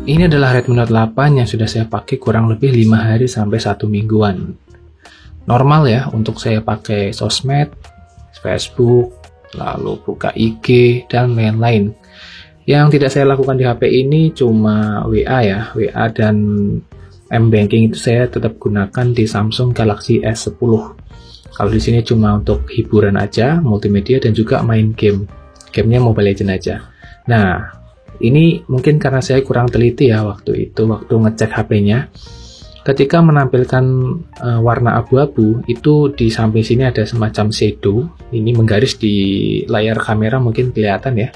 Ini adalah Redmi Note 8 yang sudah saya pakai kurang lebih 5 hari sampai 1 mingguan. Normal ya untuk saya pakai sosmed, Facebook, lalu buka IG, dan lain-lain. Yang tidak saya lakukan di HP ini cuma WA ya, WA dan M-Banking itu saya tetap gunakan di Samsung Galaxy S10. Kalau di sini cuma untuk hiburan aja, multimedia, dan juga main game. Gamenya Mobile Legends aja. Nah, ini mungkin karena saya kurang teliti ya waktu ngecek HP-nya. Ketika menampilkan warna abu-abu, itu di samping sini ada semacam shadow. Ini menggaris di layar kamera mungkin kelihatan ya.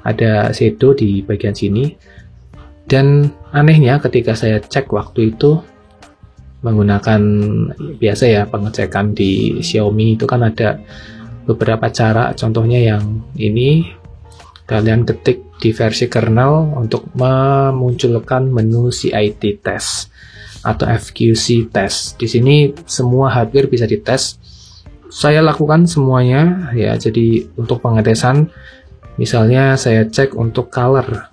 Ada shadow di bagian sini. Dan anehnya ketika saya cek waktu itu menggunakan biasa ya pengecekan di Xiaomi itu kan ada beberapa cara, contohnya yang ini kalian ketik di versi kernel untuk memunculkan menu CIT test atau FQC test. Di sini semua hampir bisa dites. Saya lakukan semuanya ya. Jadi untuk pengetesan misalnya saya cek untuk color.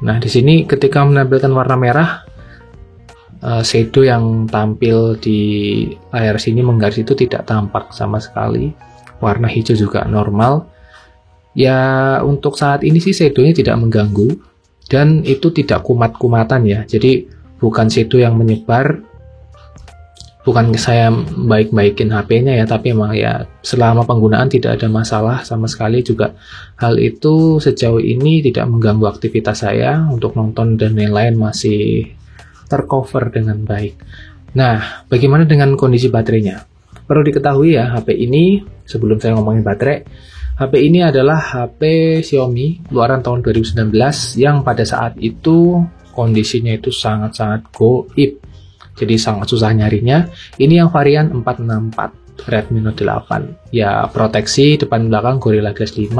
Nah, di sini ketika menampilkan warna merah, shadow yang tampil di layar sini menggaris itu tidak tampak sama sekali. Warna hijau juga normal. Ya, untuk saat ini sih shadow-nya tidak mengganggu dan itu tidak kumat-kumatan ya. Jadi bukan shadow yang menyebar. Bukan saya baik-baikin HP-nya ya, tapi emang ya selama penggunaan tidak ada masalah sama sekali. Juga hal itu sejauh ini tidak mengganggu aktivitas saya untuk nonton dan lain-lain, masih tercover dengan baik. Nah, bagaimana dengan kondisi baterainya? Perlu diketahui ya, HP ini sebelum saya ngomongin baterai, HP ini adalah HP Xiaomi keluaran tahun 2019 yang pada saat itu kondisinya itu sangat-sangat goib. Jadi sangat susah nyarinya. Ini yang varian 464 Redmi Note 8. Ya, proteksi depan belakang Gorilla Glass 5.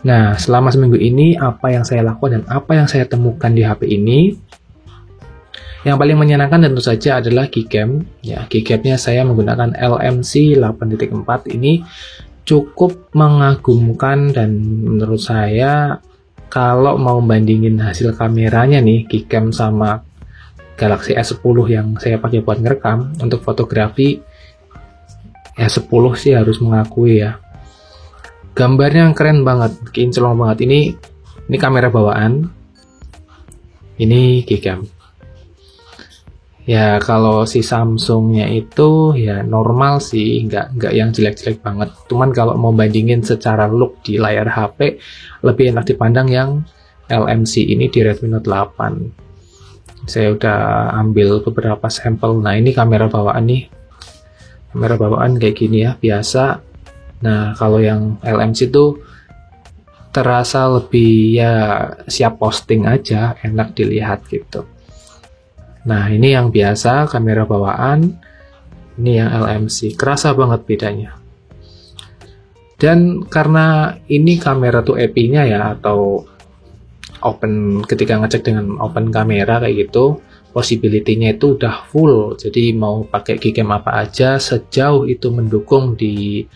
Nah, selama seminggu ini apa yang saya lakukan dan apa yang saya temukan di HP ini? Yang paling menyenangkan tentu saja adalah Gcam. Ya, Gcamnya saya menggunakan LMC 8.4. Ini cukup mengagumkan dan menurut saya kalau mau bandingin hasil kameranya nih, Gcam sama Galaxy S10 yang saya pakai buat ngerekam untuk fotografi, S10 sih harus mengakui ya. Gambarnya keren banget, kinclong banget. Ini kamera bawaan. Ini Gcam. Ya, kalau si Samsungnya itu ya normal sih, nggak yang jelek-jelek banget. Cuman kalau mau bandingin secara look di layar HP, lebih enak dipandang yang LMC ini di Redmi Note 8. Saya udah ambil beberapa sampel. Nah, ini kamera bawaan nih. Kamera bawaan kayak gini ya, biasa. Nah, kalau yang LMC itu terasa lebih ya siap posting aja, enak dilihat gitu. Nah, ini yang biasa, kamera bawaan. Ini yang LMC, kerasa banget bedanya. Dan karena ini kamera tuh EP-nya ya, atau open, ketika ngecek dengan open kamera kayak gitu, possibility-nya itu udah full. Jadi mau pakai Gcam apa aja, sejauh itu mendukung di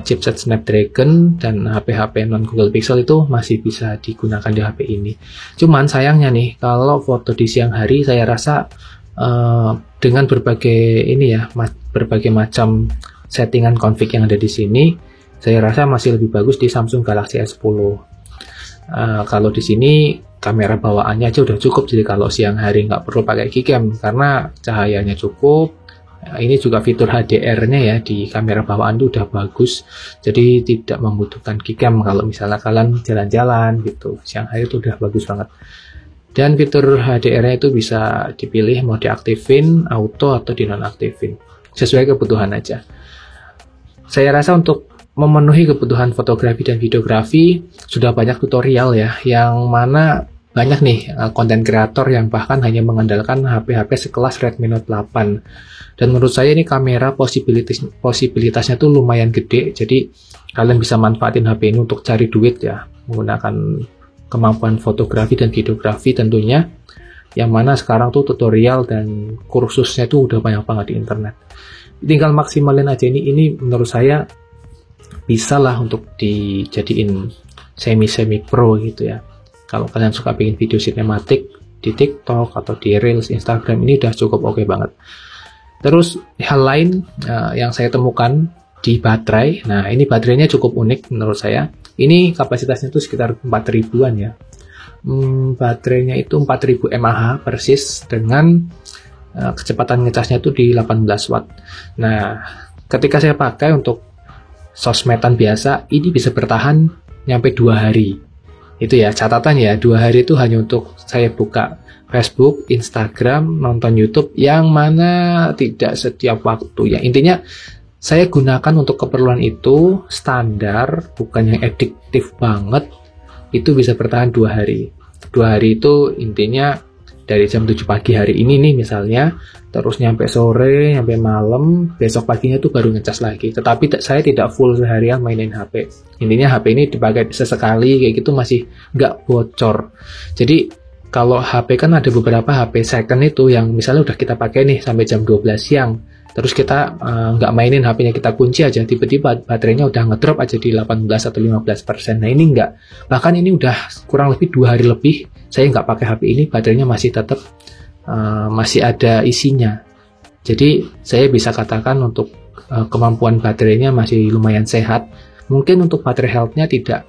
chipset Snapdragon dan HP-HP non Google Pixel itu masih bisa digunakan di HP ini. Cuman sayangnya nih, kalau foto di siang hari saya rasa dengan berbagai berbagai macam settingan config yang ada di sini, saya rasa masih lebih bagus di Samsung Galaxy S10. Kalau di sini kamera bawaannya aja udah cukup, jadi kalau siang hari nggak perlu pakai Gcam karena cahayanya cukup. Ini juga fitur HDR-nya ya di kamera bawaan itu udah bagus, jadi tidak membutuhkan Gcam kalau misalnya kalian jalan-jalan gitu. Siang hari itu udah bagus banget. Dan fitur HDR-nya itu bisa dipilih mau diaktifin, auto atau dinonaktifin, sesuai kebutuhan aja. Saya rasa untuk memenuhi kebutuhan fotografi dan videografi sudah banyak tutorial ya, yang mana banyak nih konten kreator yang bahkan hanya mengandalkan HP-HP sekelas Redmi Note 8. Dan menurut saya ini kamera posibilitasnya tuh lumayan gede, jadi kalian bisa manfaatin HP ini untuk cari duit ya, menggunakan kemampuan fotografi dan videografi tentunya, yang mana sekarang tuh tutorial dan kursusnya tuh udah banyak banget di internet. Tinggal maksimalin aja ini menurut saya bisa lah untuk dijadiin semi-semi pro gitu ya. Kalau kalian suka bikin video sinematik di TikTok atau di Reels Instagram, ini udah cukup oke banget. Terus hal lain yang saya temukan di baterai, nah ini baterainya cukup unik menurut saya. Ini kapasitasnya itu sekitar 4000-an ya. Baterainya itu 4000 mAh persis dengan kecepatan ngecasnya itu di 18 watt. Nah, ketika saya pakai untuk sosmedan biasa, ini bisa bertahan nyampe 2 hari. Itu ya, catatan ya, 2 hari itu hanya untuk saya buka Facebook, Instagram, nonton YouTube, yang mana tidak setiap waktu ya. Intinya, saya gunakan untuk keperluan itu standar, bukan yang adiktif banget, itu bisa bertahan 2 hari. 2 hari itu intinya dari jam 7 pagi hari ini nih misalnya, terus nyampe sore, nyampe malam, besok paginya tuh baru ngecas lagi. Tetapi saya tidak full seharian mainin HP. Intinya HP ini dipakai sesekali, kayak gitu masih nggak bocor. Jadi kalau HP kan ada beberapa HP second itu yang misalnya udah kita pakai nih sampai jam 12 siang, terus kita nggak mainin HP-nya, kita kunci aja, tiba-tiba baterainya udah ngedrop aja di 18 atau 15%. Nah ini nggak, bahkan ini udah kurang lebih 2 hari lebih saya nggak pakai HP ini, baterainya masih tetap masih ada isinya. Jadi saya bisa katakan untuk kemampuan baterainya masih lumayan sehat. Mungkin untuk baterai health-nya tidak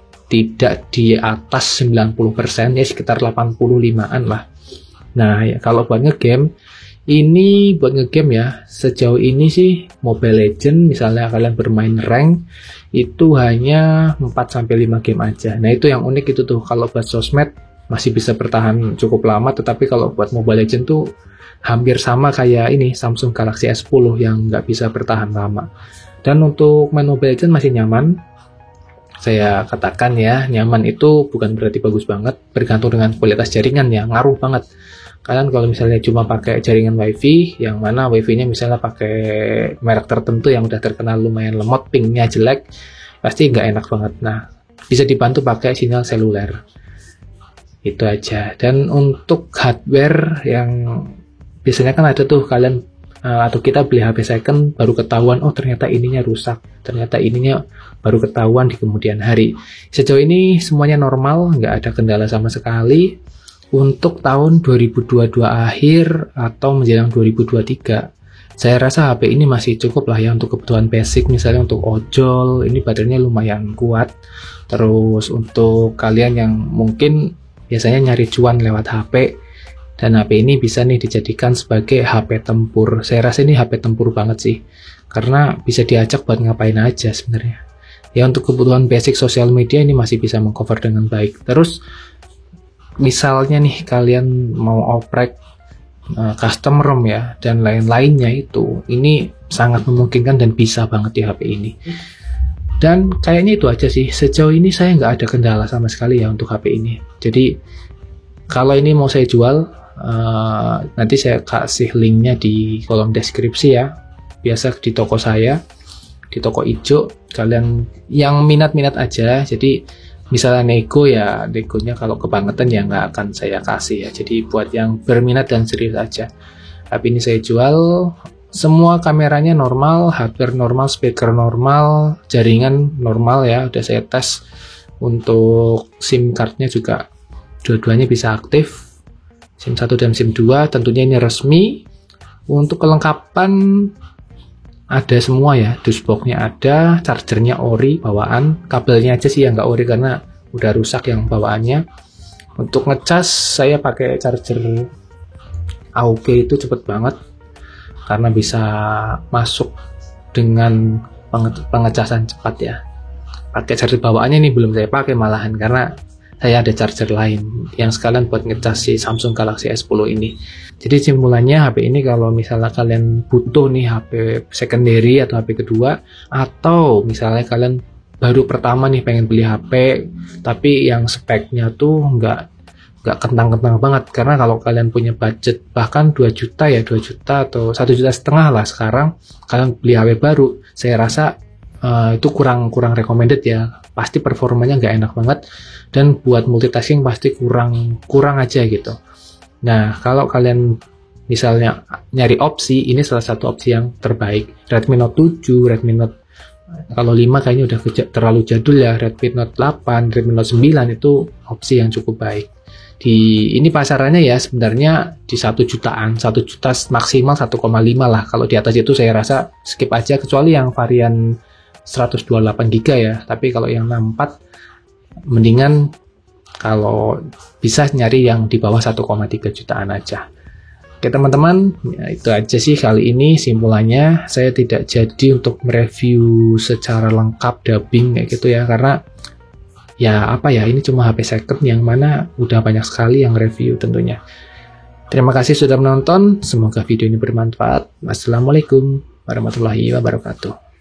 di atas 90%, ya sekitar 85-an lah. Nah ya, kalau buat ngegame, ini buat ngegame ya, sejauh ini sih Mobile Legends misalnya kalian bermain rank itu hanya 4-5 game aja. Nah itu yang unik itu tuh, kalau buat sosmed masih bisa bertahan cukup lama, tetapi kalau buat Mobile Legends tuh hampir sama kayak ini Samsung Galaxy S10 yang nggak bisa bertahan lama. Dan untuk main Mobile Legends masih nyaman. Saya katakan ya, nyaman itu bukan berarti bagus banget, bergantung dengan kualitas jaringan ya, ngaruh banget. Kalian kalau misalnya cuma pakai jaringan WiFi, yang mana WiFi-nya misalnya pakai merek tertentu yang udah terkenal lumayan lemot, pingnya jelek, pasti nggak enak banget. Nah, bisa dibantu pakai sinyal seluler. Itu aja. Dan untuk hardware yang biasanya kan ada tuh kalian atau kita beli HP second baru ketahuan, oh ternyata ininya rusak, ternyata ininya baru ketahuan di kemudian hari. Sejauh ini semuanya normal, nggak ada kendala sama sekali. Untuk tahun 2022 akhir atau menjelang 2023, saya rasa HP ini masih cukup lah ya untuk kebutuhan basic, misalnya untuk ojol, ini baterainya lumayan kuat. Terus untuk kalian yang mungkin biasanya nyari cuan lewat HP, dan HP ini bisa nih dijadikan sebagai HP tempur. Saya rasa ini HP tempur banget sih, karena bisa diajak buat ngapain aja sebenarnya. Ya untuk kebutuhan basic sosial media ini masih bisa mengcover dengan baik. Terus misalnya nih kalian mau oprek custom ROM ya dan lain-lainnya, itu ini sangat memungkinkan dan bisa banget di HP ini. Dan kayaknya itu aja sih, sejauh ini saya nggak ada kendala sama sekali ya untuk HP ini. Jadi kalau ini mau saya jual, nanti saya kasih linknya di kolom deskripsi ya, biasa di toko saya, di toko ijo. Kalian yang minat-minat aja, jadi misalnya nego ya, negonya kalau kebangetan ya nggak akan saya kasih ya. Jadi buat yang berminat dan serius aja, HP ini saya jual. Semua kameranya normal, hardware normal, speaker normal, jaringan normal ya, udah saya tes. Untuk SIM cardnya juga dua-duanya bisa aktif, SIM 1 dan SIM 2, tentunya ini resmi. Untuk kelengkapan ada semua ya, dashboardnya ada, chargernya ori bawaan, kabelnya aja sih yang nggak ori karena udah rusak yang bawaannya. Untuk ngecas saya pakai charger AUG, itu cepet banget karena bisa masuk dengan pengecasan cepat ya. Pakai charger bawaannya ini belum saya pakai malahan, karena saya ada charger lain yang sekalian buat ngecas si Samsung Galaxy S10 ini. Jadi simpulannya, HP ini kalau misalnya kalian butuh nih HP secondary atau HP kedua, atau misalnya kalian baru pertama nih pengen beli HP tapi yang speknya tuh nggak kentang-kentang banget, karena kalau kalian punya budget bahkan 2 juta ya, 2 juta atau 1,5 juta lah sekarang, kalian beli HP baru, saya rasa itu kurang recommended ya. Pasti performanya nggak enak banget, dan buat multitasking pasti kurang aja gitu. Nah, kalau kalian misalnya nyari opsi, ini salah satu opsi yang terbaik. Redmi Note 7, Redmi Note Kalau 5 kayaknya udah terlalu jadul ya. Redmi Note 8, Redmi Note 9 itu opsi yang cukup baik. Ini pasarannya ya sebenarnya di 1 jutaan, 1 juta maksimal 1,5 lah. Kalau di atas itu saya rasa skip aja, kecuali yang varian 128 GB ya. Tapi kalau yang 64 mendingan kalau bisa nyari yang di bawah 1,3 jutaan aja. Oke teman-teman, ya itu aja sih kali ini simpulannya. Saya tidak jadi untuk mereview secara lengkap dubbing kayak gitu ya, karena ya apa ya, ini cuma HP second yang mana udah banyak sekali yang review tentunya. Terima kasih sudah menonton, semoga video ini bermanfaat. Wassalamualaikum warahmatullahi wabarakatuh.